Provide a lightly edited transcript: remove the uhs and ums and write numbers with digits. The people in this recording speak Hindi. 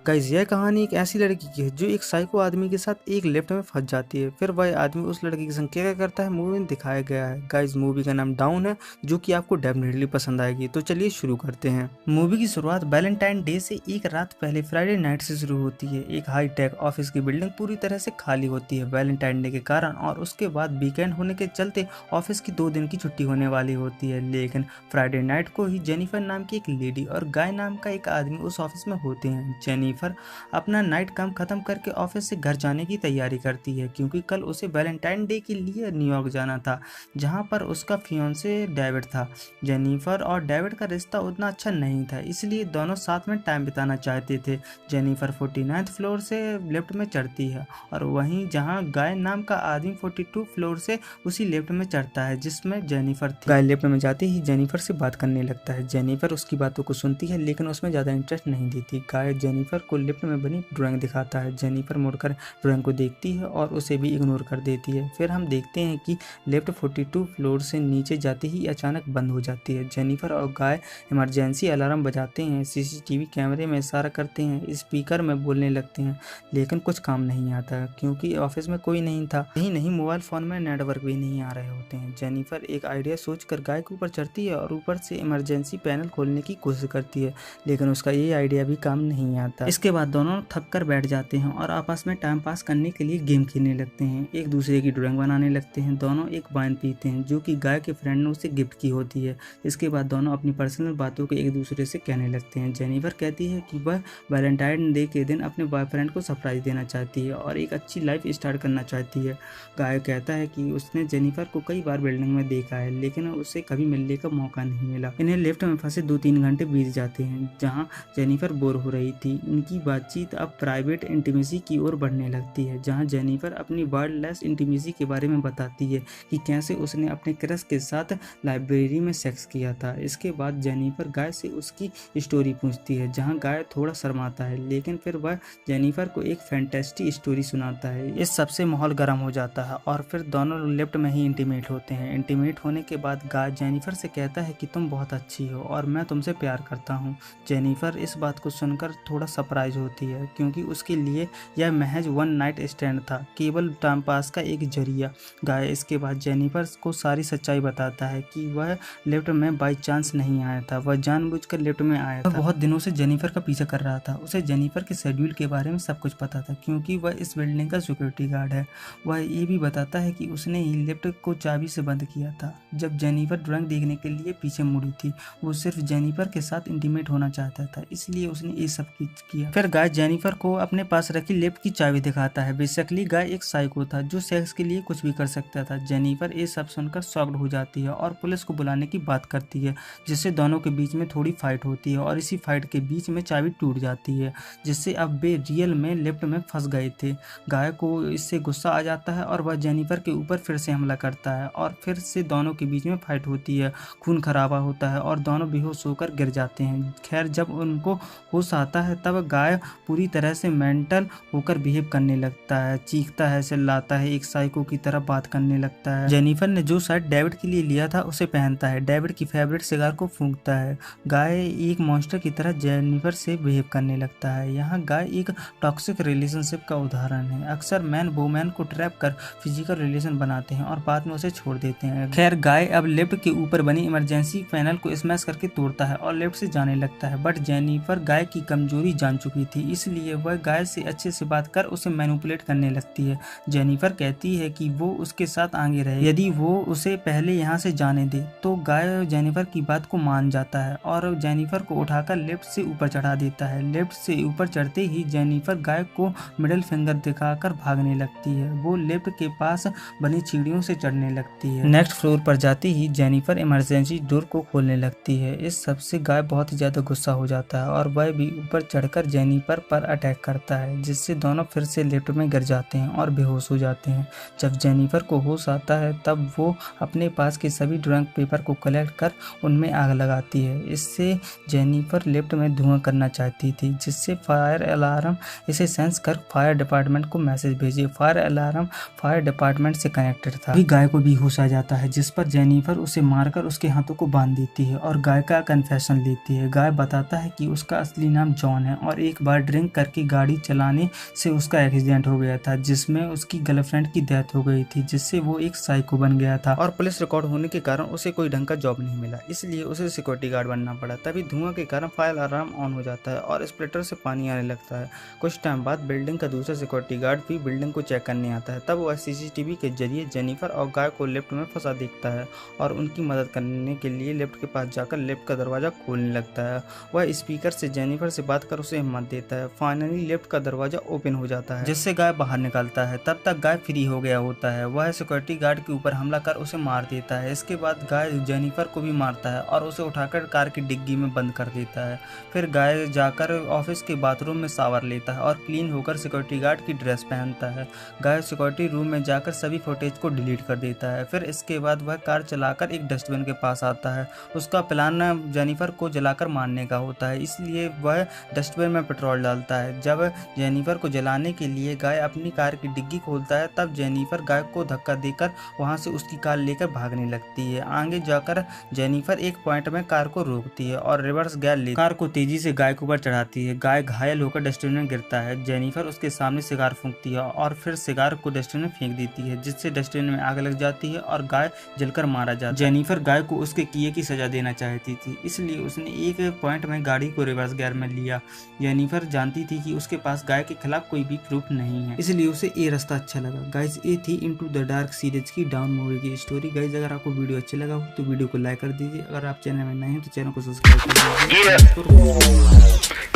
गाइस यह कहानी एक ऐसी लड़की की है जो एक साइको आदमी के साथ एक लिफ्ट में फंस जाती है। फिर वह आदमी उस लड़की की संग क्या करता है मूवी में दिखाया गया है। गाइस मूवी का नाम डाउन है जो कि आपको डेफिनेटली पसंद आएगी। तो चलिए शुरू करते हैं। मूवी की शुरुआत वैलेंटाइन डे से एक रात पहले फ्राइडे नाइट से शुरू होती है। एक हाई टेक ऑफिस की बिल्डिंग पूरी तरह से खाली होती है वैलेंटाइन डे के कारण, और उसके बाद वीकेंड होने के चलते ऑफिस की 2 दिन की छुट्टी होने वाली होती है। लेकिन फ्राइडे नाइट को ही जेनिफर नाम की एक लेडी और गाय नाम का एक आदमी उस ऑफिस में होते हैं। जेनिफर अपना नाइट काम खत्म करके ऑफिस से घर जाने की तैयारी करती है क्योंकि कल उसे वैलेंटाइन डे के लिए न्यूयॉर्क जाना था जहां पर उसका फियांसे डेविड था। जेनिफर और डेविड का रिश्ता उतना अच्छा नहीं था, इसलिए दोनों साथ में टाइम बिताना चाहते थे। जेनिफर 49th फ्लोर से लिफ्ट में चढ़ती है और वहीं जहां गाय नाम का आदमी 42 फ्लोर से उसी लिफ्ट में चढ़ता है जिसमें जेनिफर थी। गाय लिफ्ट में जाते ही जेनिफर से बात करने लगता है। जेनिफर उसकी बातों को सुनती है लेकिन उसमें ज़्यादा इंटरेस्ट नहीं देती। गाय जेनिफर को लिफ्ट में बनी ड्राइंग दिखाता है। जेनिफर मुड़कर ड्राइंग को देखती है और उसे भी इग्नोर कर देती है। फिर हम देखते हैं कि लिफ्ट 42 फ्लोर से नीचे जाते ही अचानक बंद हो जाती है। जेनिफर और गाय इमरजेंसी अलार्म बजाते हैं, सीसीटीवी कैमरे में इशारा करते हैं, स्पीकर में बोलने लगते हैं, लेकिन कुछ काम नहीं आता क्योंकि ऑफिस में कोई नहीं था। यही नहीं, मोबाइल फोन में नेटवर्क भी नहीं आ रहे होते हैं। जेनिफर एक आइडिया सोचकर गाय के ऊपर चढ़ती है और ऊपर से इमरजेंसी पैनल खोलने की कोशिश करती है, लेकिन उसका ये आइडिया भी काम नहीं आता। इसके बाद दोनों थक कर बैठ जाते हैं और आपस में टाइम पास करने के लिए गेम खेलने लगते हैं, एक दूसरे की ड्राइंग बनाने लगते हैं। दोनों एक वाइन पीते हैं जो कि गाय के फ्रेंड ने उसे गिफ्ट की होती है। इसके बाद दोनों अपनी पर्सनल बातों को एक दूसरे से कहने लगते हैं। जेनिफर कहती है कि वह वैलेंटाइन डे के दिन अपने बॉयफ्रेंड को सरप्राइज देना चाहती है और एक अच्छी लाइफ स्टार्ट करना चाहती है। गाय कहता है कि उसने जेनिफर को कई बार बिल्डिंग में देखा है लेकिन उसे कभी मिलने का मौका नहीं मिला। इन्हें लिफ्ट में फंसे 2-3 घंटे बीत जाते हैं जहाँ जेनिफर बोर हो रही थी। उनकी बातचीत अब प्राइवेट इंटीमेसी की ओर बढ़ने लगती है जहां जेनिफर अपनी वर्डलेस इंटीमेसी के बारे में बताती है कि कैसे उसने अपने क्रश के साथ लाइब्रेरी में सेक्स किया था। इसके बाद जेनिफर गाय से उसकी स्टोरी पूछती है जहां गाय थोड़ा शर्माता है, लेकिन फिर वह जेनिफर को एक फैंटेस्टिक स्टोरी सुनाता है। इस सबसे माहौल गर्म हो जाता है और फिर दोनों लिफ्ट में ही इंटीमेट होते हैं। इंटीमेट होने के बाद गाय जेनिफर से कहता है कि तुम बहुत अच्छी हो और मैं तुमसे प्यार करता हूँ। जेनिफर इस बात को सुनकर थोड़ा सरप्राइज होती है क्योंकि उसके लिए यह महज वन नाइट स्टैंड था, केवल टाइम पास का एक जरिया। गाय इसके बाद जेनिफर को सारी सच्चाई बताता है कि वह लिफ्ट में बाई चांस नहीं आया था, वह जानबूझकर लिफ्ट में आया था। बहुत दिनों से जेनिफर का पीछा कर रहा था। उसे जेनिफर के शेड्यूल के बारे में सब कुछ पता था क्योंकि वह इस बिल्डिंग का सिक्योरिटी गार्ड है। वह ये भी बताता है कि उसने ही लिफ्ट को चाबी से बंद किया था जब जेनिफर ड्राइंग देखने के लिए पीछे मुड़ी थी। वो सिर्फ जेनिफर के साथ इंटीमेट होना चाहता था, इसलिए उसने ये सब किया। फिर गाय जेनिफर को अपने पास रखी लिफ्ट की चाबी दिखाता है। बेसिकली गाय एक साइको था जो सेक्स के लिए कुछ भी कर सकता था। जेनिफर ये सब सुनकर शॉक्ड हो जाती है और पुलिस को बुलाने की बात करती है, जिससे दोनों के बीच में थोड़ी फाइट होती है और इसी फाइट के बीच में चाबी टूट जाती है, जिससे अब वे रियल में लिफ्ट में फंस गए थे। गाय को इससे गुस्सा आ जाता है और वह जेनिफर के ऊपर फिर से हमला करता है और फिर से दोनों के बीच में फाइट होती है। खून खराबा होता है और दोनों बेहोश होकर गिर जाते हैं। खैर जब उनको होश आता है तब गाय पूरी तरह से मेंटल होकर बिहेव करने लगता है, चीखता है, चिल्लाता है, एक साइको की तरह बात करने लगता है। जेनिफर ने जो शर्ट डेविड के लिए लिया था उसे पहनता है, डेविड की फेवरेट सिगार को फूंकता है। गाय एक मॉन्स्टर की तरह जेनिफर से बिहेव करने लगता है। यहाँ गाय एक टॉक्सिक रिलेशनशिप का उदाहरण है। अक्सर मैन वुमेन को ट्रैप कर फिजिकल रिलेशन बनाते हैं और बाद में उसे छोड़ देते हैं। खैर गाय अब लिफ्ट के ऊपर बनी इमरजेंसी पैनल को स्मैश करके तोड़ता है और लिफ्ट से जाने लगता है, बट जेनिफर गाय की कमजोरी जान चुकी थी, इसलिए वह गाय से अच्छे से बात कर उसे मैनिपुलेट करने लगती है। जेनिफर कहती है कि वो उसके साथ आगे रहे, यदि वो उसे पहले यहाँ से जाने दे। तो गाय जेनिफर की बात को मान जाता है और जेनिफर को उठाकर लिफ्ट से ऊपर चढ़ा देता है। लिफ्ट से ऊपर चढ़ते ही जेनिफर गाय को मिडिल फिंगर दिखाकर भागने लगती है। वो लिफ्ट के पास बनी सीढ़ियों से चढ़ने लगती है। नेक्स्ट फ्लोर पर जाते ही जेनिफर इमरजेंसी डोर को खोलने लगती है। इस सबसे गाय बहुत ही ज्यादा गुस्सा हो जाता है और वह भी ऊपर चढ़कर जेनिफर पर अटैक करता है, जिससे दोनों फिर से लिफ्ट में गिर जाते हैं और बेहोश हो जाते हैं। जब जेनिफर को होश आता है तब वो अपने पास के सभी ड्राइंग पेपर को कलेक्ट कर उनमें आग लगाती है। इससे जेनिफर लिफ्ट में धुआं करना चाहती थी, जिससे फायर अलार्म इसे सेंस कर फायर डिपार्टमेंट को मैसेज भेजे। फायर अलार्म फायर डिपार्टमेंट से कनेक्टेड था। अभी गाय को भी होश आ जाता है, जिस पर जेनिफर उसे मारकर उसके हाथों को बांध देती है और गाय का कन्फेशन लेती है। गाय बताता है कि उसका असली नाम जॉन है और और एक बार ड्रिंक करके गाड़ी चलाने से उसका एक्सीडेंट हो गया था, जिसमें उसकी गर्लफ्रेंड की डेथ हो गई थी, जिससे वो एक साइको बन गया था और पुलिस रिकॉर्ड होने के कारण उसे कोई ढंग का जॉब नहीं मिला, इसलिए उसे सिक्योरिटी गार्ड बनना पड़ा। तभी धुआं के कारण फायर अलार्म ऑन हो जाता है और स्प्लिटर से पानी आने लगता है। कुछ टाइम बाद बिल्डिंग का दूसरा सिक्योरिटी गार्ड भी बिल्डिंग को चेक करने आता है। तब वह सीसीटीवी के जरिए जेनिफर और गाय को लिफ्ट में फंसा देखता है और उनकी मदद करने के लिए लिफ्ट के पास जाकर लिफ्ट का दरवाजा खोलने लगता है। वह स्पीकर से जेनिफर से बात कर उसे हिम्मत देता है। फाइनली लिफ्ट का दरवाजा ओपन हो जाता है, जिससे गाय बाहर निकलता है। तब तक गाय फ्री हो गया होता है। वह सिक्योरिटी गार्ड के ऊपर हमला कर उसे मार देता है। इसके बाद गाय जेनिफर को भी मारता है और उसे उठाकर कार की डिग्गी में बंद कर देता है। फिर गाय जाकर ऑफिस के बाथरूम में शावर लेता है और क्लीन होकर सिक्योरिटी गार्ड की ड्रेस पहनता है। गाय सिक्योरिटी रूम में जाकर सभी फुटेज को डिलीट कर देता है। फिर इसके बाद वह कार चलाकर एक डस्टबिन के पास आता है। उसका प्लान जेनिफर को जलाकर मारने का होता है, इसलिए वह डस्टबिन में पेट्रोल डालता है। जब जेनिफर को जलाने के लिए गाय अपनी कार की डिग्गी खोलता है, तब जेनिफर गाय को धक्का देकर वहां से उसकी कार लेकर भागने लगती है। आगे जाकर जेनिफर एक पॉइंट में कार को रोकती है और रिवर्स गियर ले कार को तेजी से गाय के ऊपर चढ़ाती है। गाय घायल होकर डस्टबिन में गिरता है। जेनिफर उसके सामने सिगार फूंकती है और फिर सिगार को डस्टबिन में फेंक देती है, जिससे डस्टबिन में आग लग जाती है और गाय जलकर मारा जाता है। जेनिफर गाय को उसके किए की सजा देना चाहती थी, इसलिए उसने एक पॉइंट में गाड़ी को रिवर्स गियर में लिया। जेनिफर जानती थी कि उसके पास गाय के खिलाफ कोई भी प्रूफ नहीं है, इसलिए उसे ये रास्ता अच्छा लगा। गाइस, ये थी इनटू द डार्क सीरीज की डाउन मूवी की स्टोरी। गाइस, अगर आपको वीडियो अच्छा लगा हो तो वीडियो को लाइक कर दीजिए। अगर आप चैनल में नए हैं तो चैनल को सब्सक्राइब कर दीजिए।